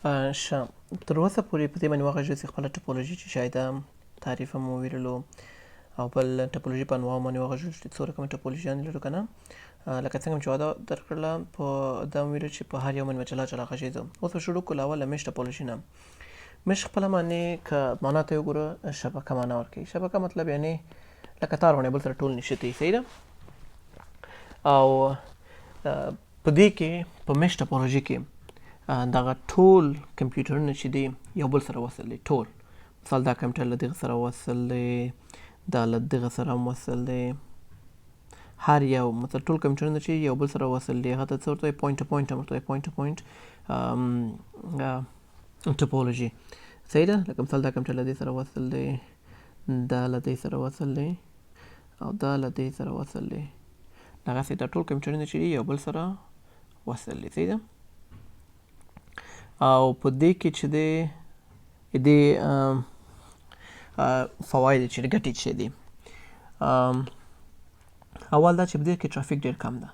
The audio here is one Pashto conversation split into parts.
ښه، تر اوسه پورې په دې باندې وغږېږو چې خپله ټوپولوژي چې شاید تعریف هم وویلو او بل ټوپولوژي په انواعو باندې وغږېږو چې څو رقمه ټوپولوژیانې لرو که نه. لکه څنګه مې چې وعده درکړله په دا مې ویلو چې په هر یو باندې به جلا جلا غږېږو. اوس به شروع کړو له اوله میش ټوپولوژي نه. میش خپله معنی که معنا ته یې وګورو شبکه معنا ورکوي. شبکه مطلب یعنې لکه تار غوندې بل سره ټول نښتي، صحیح ده. او په دې کې په میش ټوپولوژي کې دغه ټول کمپیوټرونه چې دي یو بل سره وصل دي، ټول. مثال دا کمپیوټر له دغه سره وصل دی، دا له دغه سره هم وصل دی، هر یو مثلا ټول کمپیوټرونه چې یو بل سره وصل دي هغه ته څه ورته وایي؟ پوینټ ټو پوینټ هم ورته وایي، پوینټ ټو پوینټ ټوپولوژي، صحیح ده. لکه مثال دا کمپیوټر له دې سره وصل دی، دا له دې سره وصل دی او دا له دې سره وصل دی. دغسې دا ټول کمپیوټرونه چې دي یو بل سره وصل دي، صحیح ده. او په دې کې چې دی دې فواید چې دي ګټې چې دي، اول دا چې په دې کې ټرافیک ډېر کم ده،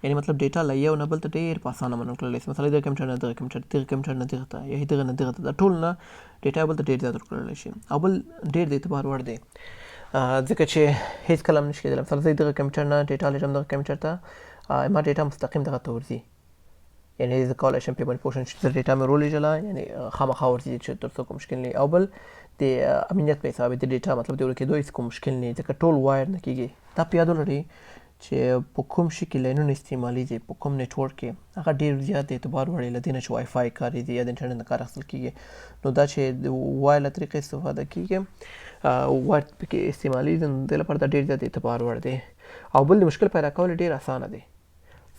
یعنې مطلب ډیټا له یو نه بل ته ډېر په اسانه منقل کړلی شي. مثلا دغه کمپیوټر نه دغه کمپیوټر، دغه کمپیوټر نه دغه ته، یا دغه نه دغه ته، دا ټول نه ډیټا بل ته ډېر زیات ورکړلی شي. او بل ډېر د اعتبار وړ دی ځکه چې هېڅ کله هم نشي کېدلی مثلا زه دغه کمپیوټر نه ډیټا لېږم دغه کمپیوټر ته، ما ډیټا مستقیم دغه ته ورځي، یعنې زه کولی شم پې باندې پوه شم چې زه ډیټا مې ورولېږله، یعنې خامخا ورځي چې تر څو کوم مشکل نه وي. او بل د امنیت په حساب د ډیټا مطلب د ورکېدو هېڅ کوم مشکل نه وي ځکه ټول وایر نه کېږي. دا په یاد ولرئ چې په کوم شي کې لاینونه استعمالیږي، په کوم نیټورک کې، هغه ډېر زیات د اعتبار وړ له دې نه چې وای فای کارېږي یا د انټرنټ نه کار اخیستل کېږي. نو دا چې د وایر له طریقې استفاده کېږي، وایر پکې استعمالیږي، نو د دې لپاره دا ډېر زیات د اعتبار وړ دی. او بل د مشکل پیدا کول ډېر اسانه دی.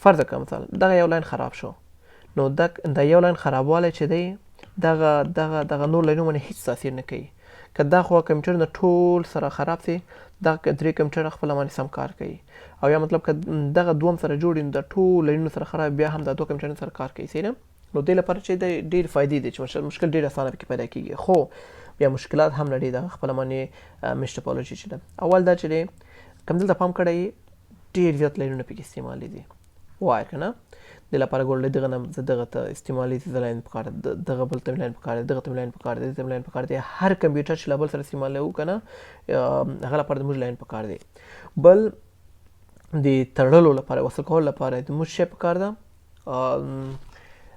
فرض کړه مثال دغه یو لاین خراب شو، نو دا یو لاین خرابوالی چې دی دغه نور لاینونه باندې هېڅ تاثیر نه کوي. که دا خو کمپیوټرونه ټول سره خراب سي، دا درې کمپیوټر خپله باندې سم کار کوي. او یا مطلب که دغه دوه هم سره جوړ وي نو د ټول لاینونه سره خراب، بیا هم دا دوه کمپیوټرونه سره کار کوي، صحیح ده. نو دې لپاره چې دی ډېر فایدې دي چې مشکل ډېر اسانه پکې پیدا کېږي. خو بیا مشکلات هم لري دغه خپله باندې میش ټوپولوژي چې ده. اول دا چې دی کوم دلته پام کړی ډېر زیات لاینونه پکې استعمالیږي، وایر که نه. دې لپاره ګورئ دغه نه زه دغه ته استعمالیږي، زه لاین پکار ده، دغه بل ته مې لاین پکار دی، دغه ته مې لاین پکار دی، دغه ته مې لاین پکار دی. هر کمپیوټر چې له بل سره استعمالوو که نه هغه لپاره زموږ لاین پکار دی. بل د تړلو لپاره، وصل کولو لپاره زموږ شی پکار ده،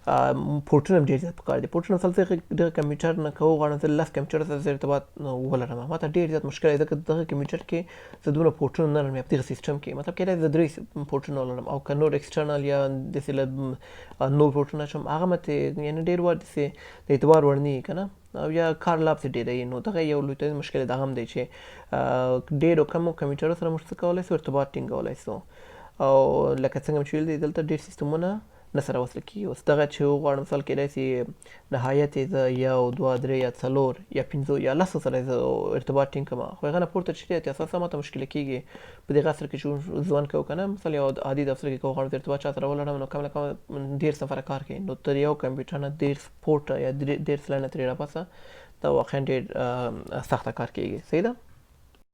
پورټونه هم ډېر زیات پکار دي. پورټونه مثلا زه دغه کمپیوټر نه که وغواړم زه 10 کمپیوټر سره زه ارتباط ولرم، ما ته ډېر زیات مشکل دی ځکه دغه کمپیوټر کې زه دومره پورټونه نه لرم، یا په دغه سیسټم کې مطلب کېدای زه 3 پورټونه ولرم، او که نور ایکسټرنل یا داسې له نور پورټونه اچوم هغه ماته یعنې ډېر وار داسې د اعتبار وړ نه وي که نه، او یا کار لا پسې ډېروي. نو دغه یو لوی ترین مشکل دغه هم دی چې ډېرو کمو کمپیوټرو سره موږ څه کولی سو؟ ارتباط ټینګولی سو. او لکه څنګه مې چې ویل دي دلته ډېر سیسټمونه نه سره وصل کېږي. اوس دغه چې وغواړم مثال کېدای سي نهایت یې زه 1 2 3 یا 4 یا 5 یا 10 سره زه ارتباط ټینګ کړم، خو هغه نه پورته چې دی اساسا ماته مشکله کېږي په دغه عصر کې چې ژوند کوو که نه. مثلا یو عادي دفتر کې که وغواړم زه ارتباط چا سره ولرم نو کم له کمه 10 نفره کار کوي، نو تر یو کمپیوټر نه 10 پورټه یا 10 لاینه ترې راپاسه دا واقعا ډېر سخته کار کېږي، صحیح ده.